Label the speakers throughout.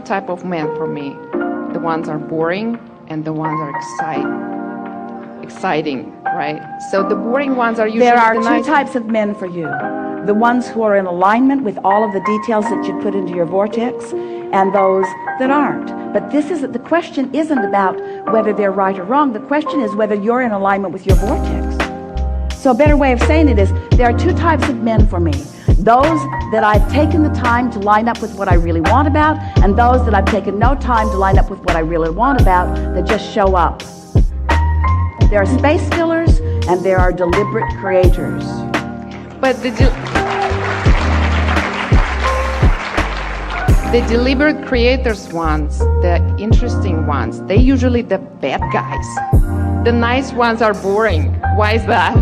Speaker 1: types of men for me. The ones are boring and the ones are exciting, right? So the boring ones are usually
Speaker 2: There are
Speaker 1: the
Speaker 2: two
Speaker 1: nice
Speaker 2: types of men for you. The ones who are in alignment with all of the details that you put into your vortex, and those that aren't. But the question isn't about whether they're right or wrong. The question is whether you're in alignment with your vortex. So a better way of saying it is, there are two types of men for me. Those that I've taken the time to line up with what I really want about, and those that I've taken no time to line up with what I really want about, that just show up. There are space fillers and there are deliberate creators.
Speaker 1: But the deliberate creators ones, the interesting ones, they usually the bad guys. The nice ones are boring. Why is that?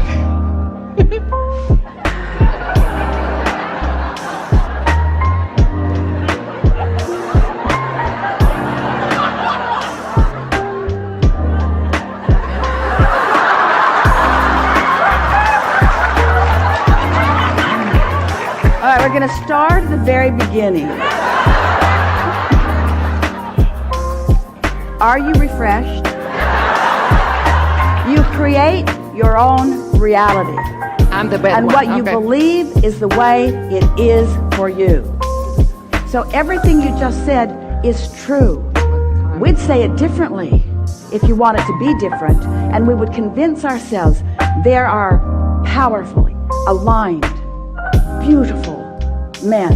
Speaker 2: All right, we're going to start at the very beginning. Are you refreshed? You create your own reality.
Speaker 1: I'm the bad
Speaker 2: and
Speaker 1: one.
Speaker 2: what you believe is the way it is for you. So everything you just said is true. We'd say it differently if you want it to be different, and we would convince ourselves there are powerfully aligned, beautiful men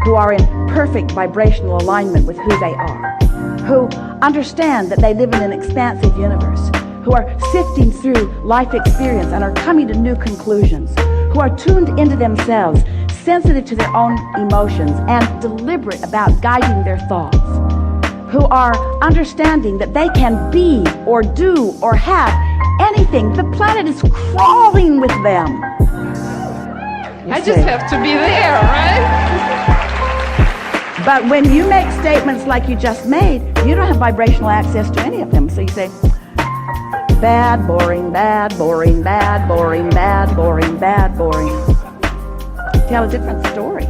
Speaker 2: who are in perfect vibrational alignment with who they are, who understand that they live in an expansive universe, who are sifting through life experience and are coming to new conclusions, who are tuned into themselves, sensitive to their own emotions, and deliberate about guiding their thoughts, who are understanding that they can be or do or have anything. The planet is crawling with them.
Speaker 1: I just have to be there, right?
Speaker 2: But when you make statements like you just made, you don't have vibrational access to any of them. So you say, bad, boring, bad, boring, bad, boring, bad, boring, bad, boring. Tell a different story.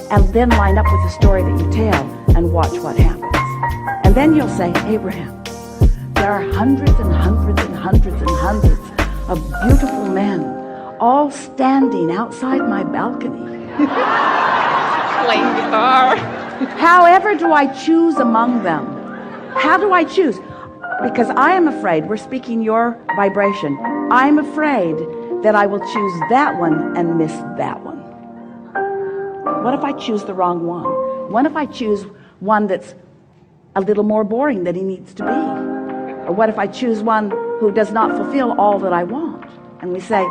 Speaker 2: And then line up with the story that you tell and watch what happens. And then you'll say, Abraham, there are hundreds and hundreds and hundreds and hundreds of beautiful men all standing outside my balcony.
Speaker 1: Playing guitar.
Speaker 2: However do I choose among them? How do I choose? Because I am afraid, we're speaking your vibration, I'm afraid that I will choose that one and miss that one. What if I choose the wrong one? What if I choose one that's a little more boring than he needs to be? Or what if I choose one who does not fulfill all that I want? And we say,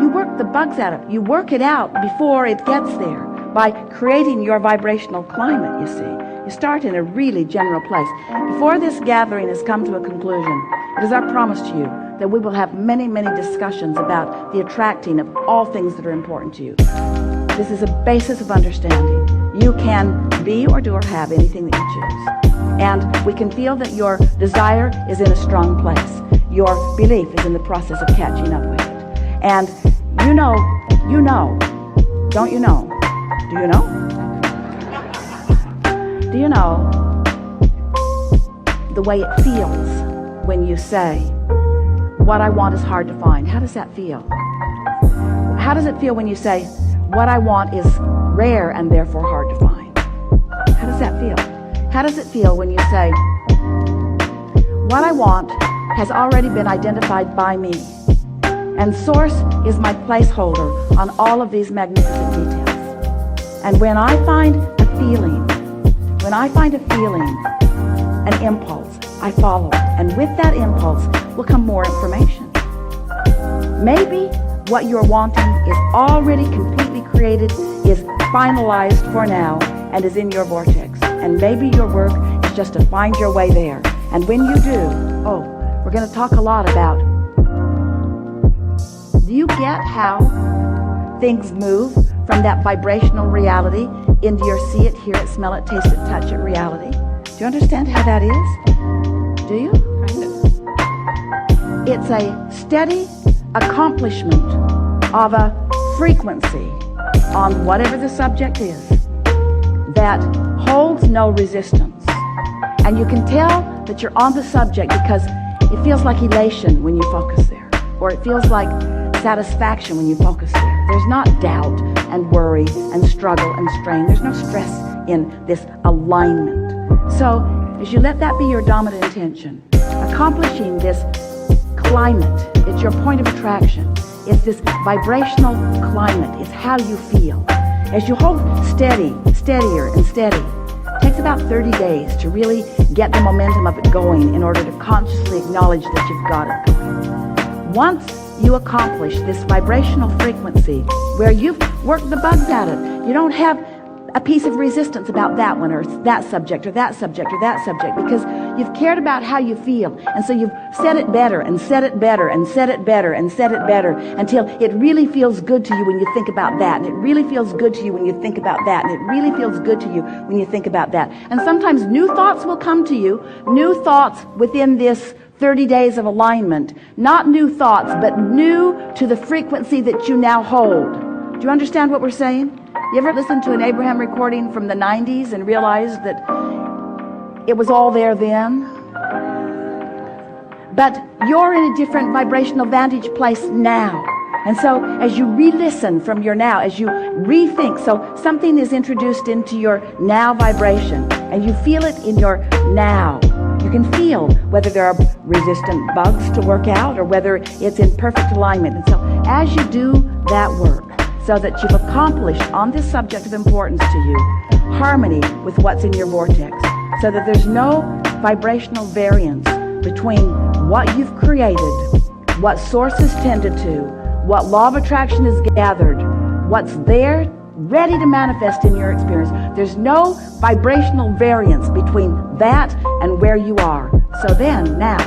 Speaker 2: you work the bugs out of it. You work it out before it gets there by creating your vibrational climate, you see. You start in a really general place. Before this gathering has come to a conclusion, it is our promise to you that we will have many, many discussions about the attracting of all things that are important to you. This is a basis of understanding. You can be or do or have anything that you choose. And we can feel that your desire is in a strong place. Your belief is in the process of catching up with it. And you know, don't you know? Do you know? Do you know the way it feels when you say, what I want is hard to find? How does that feel? How does it feel when you say, what I want is rare and therefore hard to find? How does that feel? How does it feel when you say, what I want has already been identified by me, and Source is my placeholder on all of these magnificent details. And when I find a feeling, an impulse, I follow it. And with that impulse will come more information. Maybe what you're wanting is already completely created, is finalized for now, and is in your vortex. And maybe your work is just to find your way there. And when you do, we're going to talk a lot about, do you get how things move from that vibrational reality into your see it, hear it, smell it, taste it, touch it reality? Do you understand how that is? Do you?
Speaker 1: Kind of.
Speaker 2: It's a steady accomplishment of a frequency on whatever the subject is that holds no resistance. And you can tell that you're on the subject because it feels like elation when you focus there, or it feels like satisfaction when you focus there. There's not doubt and worry and struggle and strain. There's no stress in this alignment. So as you let that be your dominant intention, accomplishing this climate, it's your point of attraction. It's this vibrational climate. It's how you feel. As you hold steady, steadier and steady, it takes about 30 days to really get the momentum of it going in order to consciously acknowledge that you've got it going. Once you accomplish this vibrational frequency where you've worked the bugs at it, you don't have a piece of resistance about that one or that subject or that subject or that subject, because you've cared about how you feel, and so you've said it better and said it better and said it better and said it better until it really feels good to you when you think about that, and it really feels good to you when you think about that, and it really feels good to you when you think about that. And sometimes new thoughts will come to you, new thoughts within this 30 days of alignment, not new thoughts, but new to the frequency that you now hold. Do you understand what we're saying? You ever listen to an Abraham recording from the 90s and realize that it was all there then? But you're in a different vibrational vantage place now. And so as you re-listen from your now, as you rethink, so something is introduced into your now vibration, and you feel it in your now. You can feel whether there are resistant bugs to work out or whether it's in perfect alignment. And so as you do that work, so that you've accomplished on this subject of importance to you, harmony with what's in your vortex, so that there's no vibrational variance between what you've created, what source has tended to, what law of attraction has gathered, what's there ready to manifest in your experience. There's no vibrational variance between that and where you are. So then, now,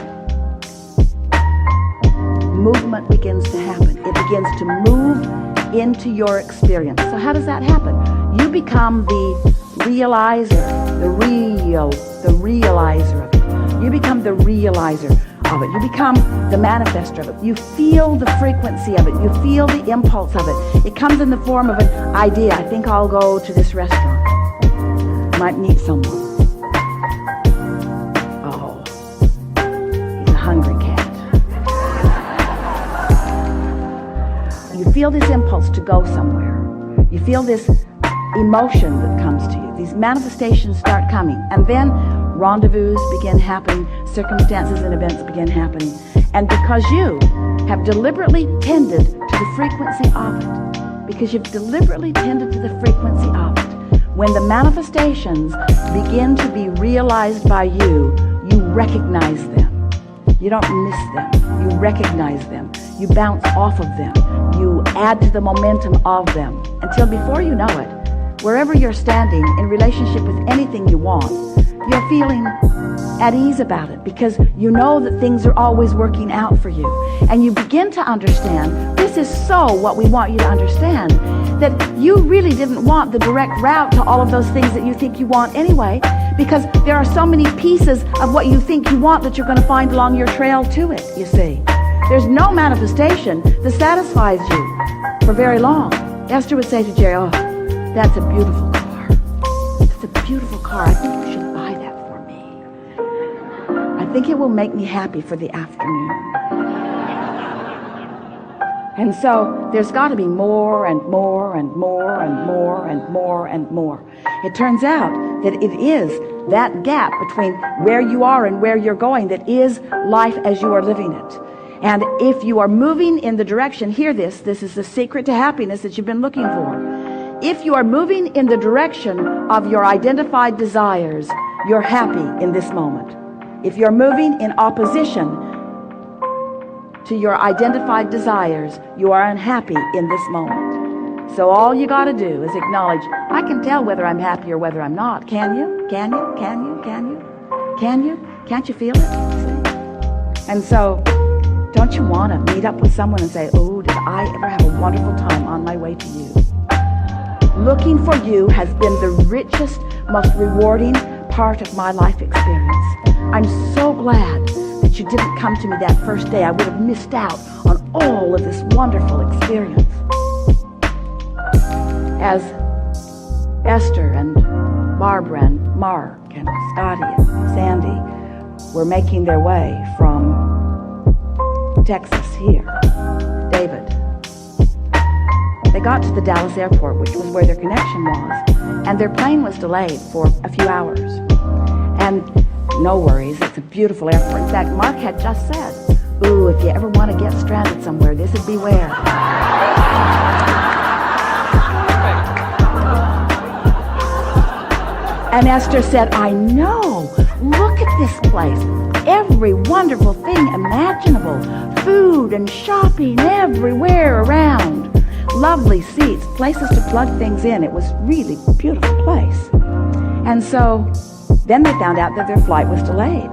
Speaker 2: movement begins to happen. It begins to move into your experience. So how does that happen? You become the realizer, the realizer of it. You become the realizer of it. You become the manifester of it. You feel the frequency of it. You feel the impulse of it. It comes in the form of an idea. I think I'll go to this restaurant. Might meet someone. Oh, he's a hungry cat. You feel this impulse to go somewhere. You feel this emotion that comes to you. These manifestations start coming. And then rendezvous begin happening. Circumstances and events begin happening. And because you have deliberately tended to the frequency of it, because you've deliberately tended to the frequency of it, when the manifestations begin to be realized by you, you recognize them. You don't miss them. You recognize them. You bounce off of them. You add to the momentum of them until before you know it, wherever you're standing in relationship with anything you want, you're feeling at ease about it because you know that things are always working out for you. And you begin to understand, this is so what we want you to understand, that you really didn't want the direct route to all of those things that you think you want anyway, because there are so many pieces of what you think you want that you're going to find along your trail to it, you see. There's no manifestation that satisfies you for very long. Esther would say to Jerry, oh, that's a beautiful car. That's a beautiful car. I think you should buy that for me. I think it will make me happy for the afternoon. And so there's got to be more and more and more and more and more and more. It turns out that it is that gap between where you are and where you're going that is life as you are living it. And if you are moving in the direction, hear this is the secret to happiness that you've been looking for. If you are moving in the direction of your identified desires, you're happy in this moment. If you're moving in opposition to your identified desires, you are unhappy in this moment. So all you got to do is acknowledge, I can tell whether I'm happy or whether I'm not. Can you? Can you? Can you? Can you? Can you? Can't you feel it? See? And so, don't you want to meet up with someone and say, oh, did I ever have a wonderful time on my way to you? Looking for you has been the richest, most rewarding part of my life experience. I'm so glad that you didn't come to me that first day. I would have missed out on all of this wonderful experience. As Esther and Barbara and Mark and and Scotty and Sandy were making their way from Texas here. David. They got to the Dallas airport, which was where their connection was, and their plane was delayed for a few hours. And no worries, it's a beautiful airport. In fact, Mark had just said, ooh, if you ever want to get stranded somewhere, this would be where. And Esther said, I know, look at this place. Every wonderful thing imaginable. Food and shopping everywhere around. Lovely seats, places to plug things in. It was really a beautiful place. And so then they found out that their flight was delayed.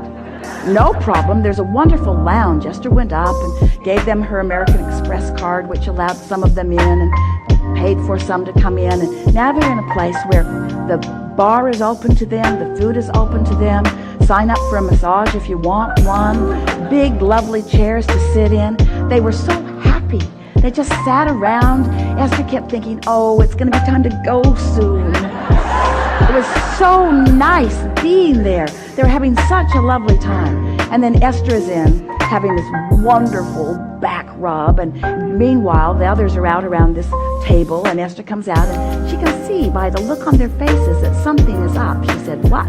Speaker 2: No problem, there's a wonderful lounge. Esther went up and gave them her American Express card, which allowed some of them in and paid for some to come in. And now they're in a place where the bar is open to them, the food is open to them. Sign up for a massage if you want one. Big, lovely chairs to sit in. They were so happy. They just sat around. Esther kept thinking, oh, it's going to be time to go soon. It was so nice being there. They were having such a lovely time. And then Esther is in, having this wonderful back rub. And meanwhile, the others are out around this table. And Esther comes out, and she can see by the look on their faces that something is up. She said, what?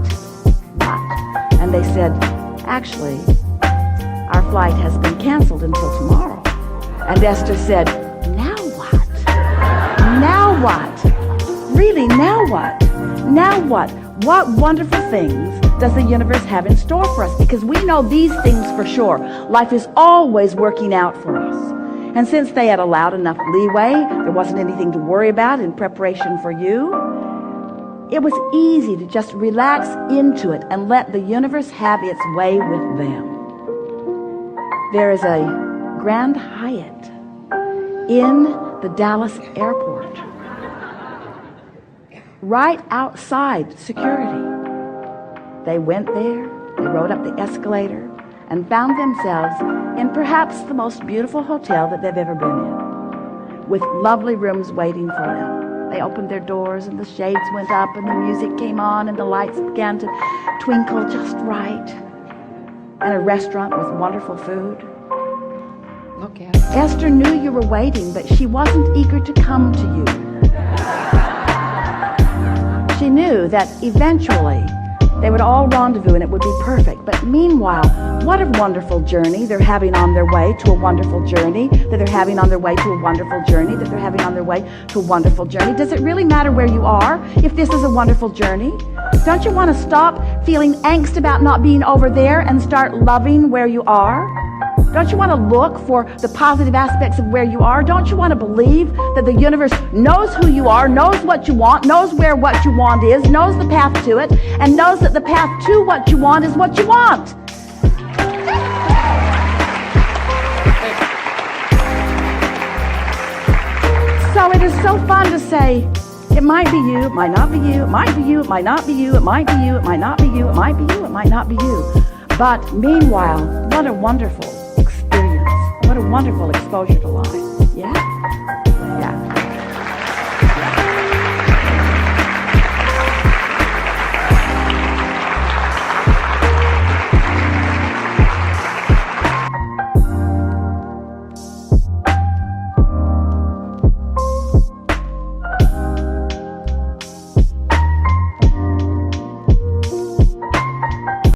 Speaker 2: What? And they said, actually, our flight has been canceled until tomorrow. And Esther said, now what? Now what? Really, now what? Now what? What wonderful things does the universe have in store for us? Because we know these things for sure. Life is always working out for us. And since they had allowed enough leeway, there wasn't anything to worry about in preparation for you, it was easy to just relax into it and let the universe have its way with them. There is a Grand Hyatt in the Dallas airport, right outside security. They went there, they rode up the escalator, and found themselves in perhaps the most beautiful hotel that they've ever been in, with lovely rooms waiting for them. They opened their doors, and the shades went up, and the music came on, and the lights began to twinkle just right, and a restaurant with wonderful food.
Speaker 1: Look at it.
Speaker 2: Esther knew you were waiting, but she wasn't eager to come to you. She knew that eventually they would all rendezvous and it would be perfect. But meanwhile, what a wonderful journey they're having on their way to a wonderful journey, that they're having on their way to a wonderful journey, that they're having on their way to a wonderful journey. Does it really matter where you are if this is a wonderful journey? Don't you want to stop feeling angst about not being over there and start loving where you are? Don't you want to look for the positive aspects of where you are? Don't you want to believe that the universe knows who you are, knows what you want, knows where what you want is, knows the path to it, and knows that the path to what you want is what you want? So it is so fun to say, it might be you, it might not be you, it might be you, it might not be you, it might be you, it might not be you, it might be you, it might not be you. But meanwhile, what a wonderful experience. What a wonderful exposure to life. Yeah? Yeah.